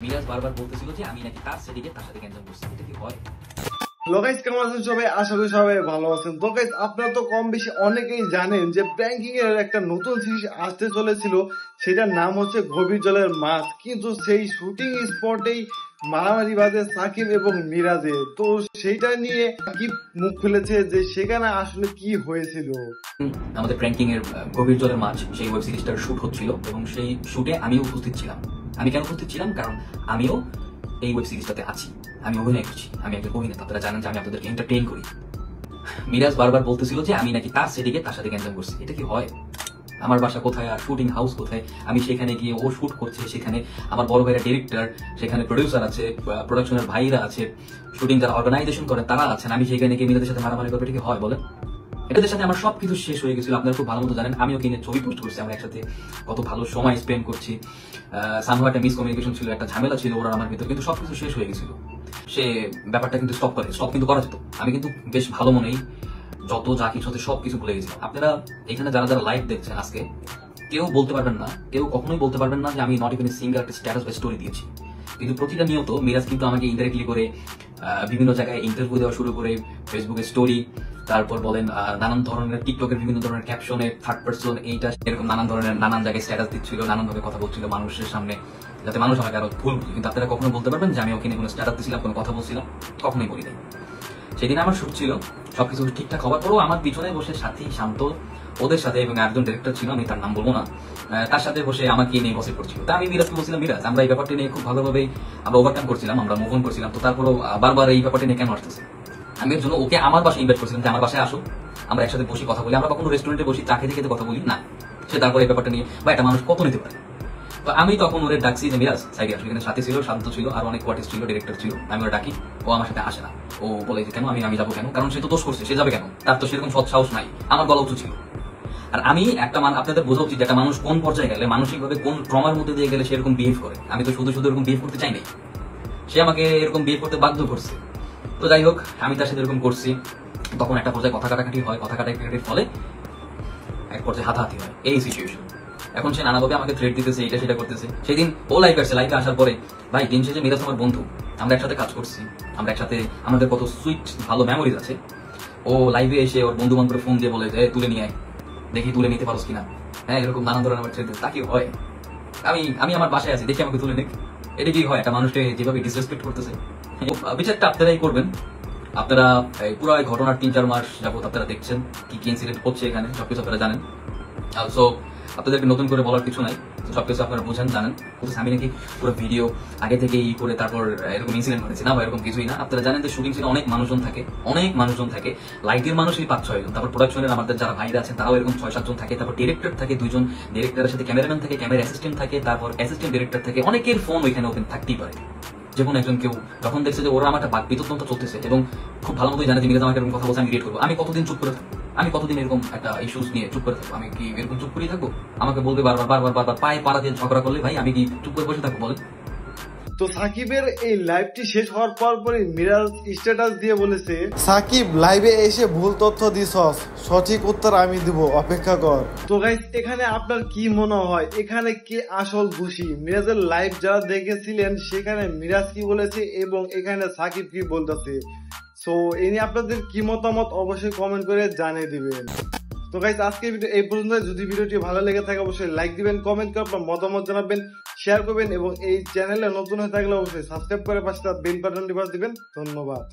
মিরাজ বারবার বলতেছিল যে আমি নাকি তার সেটিকে তার সাথে ক্যান্সেল করছি। এটা কি হয়? হ্যালো গাইস, কেমন আছেন সবাই? আশা করি সবাই ভালো আছেন। তো গাইস, আপনারা তো কম বেশি অনেকেই জানেন যে প্র্যাঙ্কিং এর একটা নতুন সিরিজ আসতে চলেছিল, সেটার নাম হচ্ছে গভীর জলের মাছ। কিন্তু সেই শুটিং স্পটেই মারামারি বাজে সাকিব এবং মিরাজে। তো সেইটা নিয়ে সাকিব মুখ খুলেছে যে সেখানে আসলে কি হয়েছিল। আমাদের প্র্যাঙ্কিং এর গভীর জলের মাছ সেই ওয়েব সিরিজটার শুট হচ্ছিল এবং সেই শুটে আমিও উপস্থিত ছিলাম। আমি কেন উপস্থিত ছিলাম? কারণ আমিও এই ওয়েব সিরিজটাতে আছি, আমি অভিনয় করছি, আমি একজন অভিনেতা। আপনারা জানেন যে আমি আপনাদেরকে এন্টারটেইন করি। মিরাজ বারবার বলতেছিল যে আমি নাকি তার সেটিকে তার সাথে ক্যান্সেল করছি। এটা কি হয়? আমার বাসা কোথায় আর শুটিং হাউস কোথায়? আমি সেখানে গিয়ে ও শুট করছে, সেখানে আমার বড় ভাইরা ডিরেক্টর, সেখানে প্রডিউসার আছে, প্রোডাকশনের ভাইরা আছে, শুটিং যারা অর্গানাইজেশন করে তারা আছেন। আমি সেখানে গিয়ে মিরাজের সাথে মারামারি করবো, এটা কি হয় বলেন? এটাদের সাথে আমার সবকিছু শেষ হয়ে গেছিল। আপনারা খুব ভালো মতো জানেন। আমিও কিনে ছবি পোস্ট করছি, আমরা একসাথে কত ভালো সময় স্পেন্ড করছি। সামহাও একটা মিসকমিউনিকেশন ছিল, একটা ঝামেলা ছিল ওরা আমার ভিতরে, কিন্তু সবকিছু শেষ হয়ে গেছিল। সে ব্যাপারটা কিন্তু স্টপ কিন্তু করা যেত। আমি কিন্তু বেশ ভালো মনেই যত যা কিছু হতে সবকিছু ভুলে গেছিলাম। আপনারা এখানে যারা যারা লাইভ দেখছেন আজকে, কেউ বলতে পারবেন না, কেউ কখনোই বলতে পারবেন না যে আমি নট ইভেন সিঙ্গেল একটা স্ট্যাটাস বা স্টোরি দিয়েছি। কিন্তু প্রতিটা নিয়ত মিরাজ কিন্তু আমাকে ইনডাইরেক্টলি করে বিভিন্ন জায়গায় ইন্টারভিউ দেওয়া শুরু করে, ফেসবুকের স্টোরি, তারপর বলেন নানান ধরনের টিকটকের বিভিন্ন ধরনের ক্যাপশনে থার্ড পার্সন এইটা এরকম নানান ধরনের নানান জায়গায় স্ট্যাটাস দিচ্ছিল, নানান ভাবে কথা বলছিল মানুষের সামনে, যাতে মানুষ আমাকে আরো ভুল। কিন্তু আপনারা কখনো বলতে পারবেন যে আমি ওখানে কোনো স্ট্যাটাস দিছিলাম, কোনো কথা বলছিলাম? কখনোই বলি নাই। সেদিন আমার শুট ছিল, সবকিছু ঠিকঠাক হওয়ার পরও আমার পিছনে বসে সাথী শান্ত ওদের সাথে এবং একজন ডিরেক্টর ছিল, আমি তার নাম বলবো না, তার সাথে বসে আমাকে নিয়ে গসিপ করছিল। তা আমি মিরাজকে বলছিলাম, মিরাজ আমরা এই ব্যাপারটা নিয়ে খুব ভালোভাবে আমরা ওভারকাম করছিলাম, আমরা মুভ অন করছিলাম, তো তারপরও বারবার এই ব্যাপারটা নিয়ে কেন আসতেছে? আমি এর জন্য ওকে আমার বাসায় ইনভাইট করছিলাম যে আমার বাসায় আসো, আমরা একসাথে বসি কথা বলি। আমরা কখনো রেস্টুরেন্টে বসি চা খেতে খেতে কথা বলি না। সে তারপরে এই ব্যাপারটা নিয়ে বা একটা মানুষ কত নিতে পারে। তো আমি তখন ওরে ডাকছি যে মিরাজ সাইডে আসলে, এখানে সাথে ছিল, শান্ত ছিল, আর অনেক আর্টিস্ট ছিল, ডিরেক্টর ছিল। আমি ওরা ডাকি, ও আমার সাথে আসে না। ও বলে যে কেন আমি যাবো কেন? কারণ সে তো দোষ করছে, সে যাবে কেন? তার তো সেরকম সৎ সাহস নাই। আমার বলা উচিত ছিল। আর আমি একটা আপনাদের বোঝা উচিত একটা মানুষ কোন পর্যায়ে গেলে, মানসিকভাবে কোন ট্রমার মধ্যে দিয়ে গেলে সে এরকম বিহেভ করে। আমি তো শুধু শুধু এরকম বিহেভ করতে চাই নাই, সে আমাকে এরকম বিহেভ করতে বাধ্য করছে। তো যাই হোক, আমি তার সাথে এরকম করছি। তখন একটা পর্যায়ে কথা কাটাকাটি হয়, কথা কাটাকাটির ফলে এক পর্যায়ে হাতাহাতি হয়। এই সিচুয়েশন। এখন সে নানাভাবে আমাকে থ্রেট দিতেছে, এটা সেটা করতেছে। সেদিন ও লাইভে আসছে, লাইভে আসার পরে ভাই দিন শেষে মিরাজ আমার বন্ধু, আমরা একসাথে কাজ করছি, আমরা একসাথে আমাদের কত সুইট ভালো মেমোরিজ আছে। ও লাইভে এসে ওর বন্ধু বান্ধবের ফোন দিয়ে বলে যে তুলে নিয়ে আয়, দেখি তুলে নিতে পারোস কিনা। হ্যাঁ, এরকম নানান ধরনের আমার থ্রেট দিতে। তা কি হয়? আমি আমার বাসায় আছি, দেখি আমাকে তুলে নিক। এটা কি হয়? একটা মানুষকে যেভাবে ডিসরেসপেক্ট করতেছে। বিচারটা আপনারাই করবেন। আপনারা পুরো ঘটনার 3-4 মাস যাবত আপনারা দেখছেন কি কি ইনসিডেন্ট হচ্ছে এখানে, সবকিছু আপনারা জানেন। সো আপনাদেরকে নতুন করে বলার কিছু নাই, সবকিছু আপনারা বুঝেন, জানেন। আমি নাকি পুরো ভিডিও আগে থেকে ই করে তারপর এরকম ইনসিডেন্ট ঘটেছে না, বা এরকম কিছুই না। আপনারা জানেন যে শুটিং ছিল, অনেক মানুষজন থাকে, লাইটের মানুষই 5-6 জন, তারপর প্রোডাকশনের আমাদের যারা ভাইরা আছেন তারাও এরকম 6-7 জন থাকে, তারপর ডিরেক্টর থাকে 2 জন, ডিরেক্টরের সাথে ক্যামেরাম্যান থাকে, ক্যামেরা অ্যাসিস্ট্যান্ট থাকে, তারপর অ্যাসিস্ট্যান্ট ডিরেক্টর থাকে। অনেকের ফোন ওইখানে ওপেন থাকতেই পারে। যে কোনো একজন কেউ যখন দেখছে যে ওরা আমার একটা বিতর্ক চলতেছে এবং খুব ভালো মতোই জানে যে মিরাজ আমাকে এরকম কথা বলছে, আমি রিয়েক্ট করবো। আমি কতদিন চুপ করে থাকবো? আমি কতদিন এরকম একটা ইস্যুস নিয়ে চুপ করে থাকবো? আমি কি এরকম চুপ করেই থাকবো? আমাকে বলবে বারবার পায়ে পাড়া দিয়ে ঝগড়া করলে ভাই আমি কি চুপ করে বসে থাকবো বলেন? তো সাকিবের এই লাইভটি শেষ হওয়ার পরই মিরাজ স্ট্যাটাস দিয়ে বলেছে, সাকিব লাইভে এসে ভুল তথ্য দিছস, সঠিক উত্তর আমি দিব, অপেক্ষা কর। তো গাইস, এখানে আপনার কি মনে হয়, এখানে কে আসল দোষী? মিরাজের লাইভ যারা দেখেছিলেন সেখানে মিরাজ কি বলেছে এবং এখানে সাকিব কি বলতেছে? সো এই নিয়ে আপনাদের কি মতামত অবশ্যই কমেন্ট করে জানিয়ে দিবেন। তো গাইস, আজকের ভিডিও এই পর্যন্ত। যদি ভিডিওটি ভালো লেগে থাকে অবশ্যই লাইক দিবেন, কমেন্ট করে আপনার মতামত জানাবেন, শেয়ার করবেন এবং এই চ্যানেলে নতুন হয়ে থাকলে অবশ্যই সাবস্ক্রাইব করে পাশে বেল বাটনটি বাজিয়ে দিবেন। ধন্যবাদ।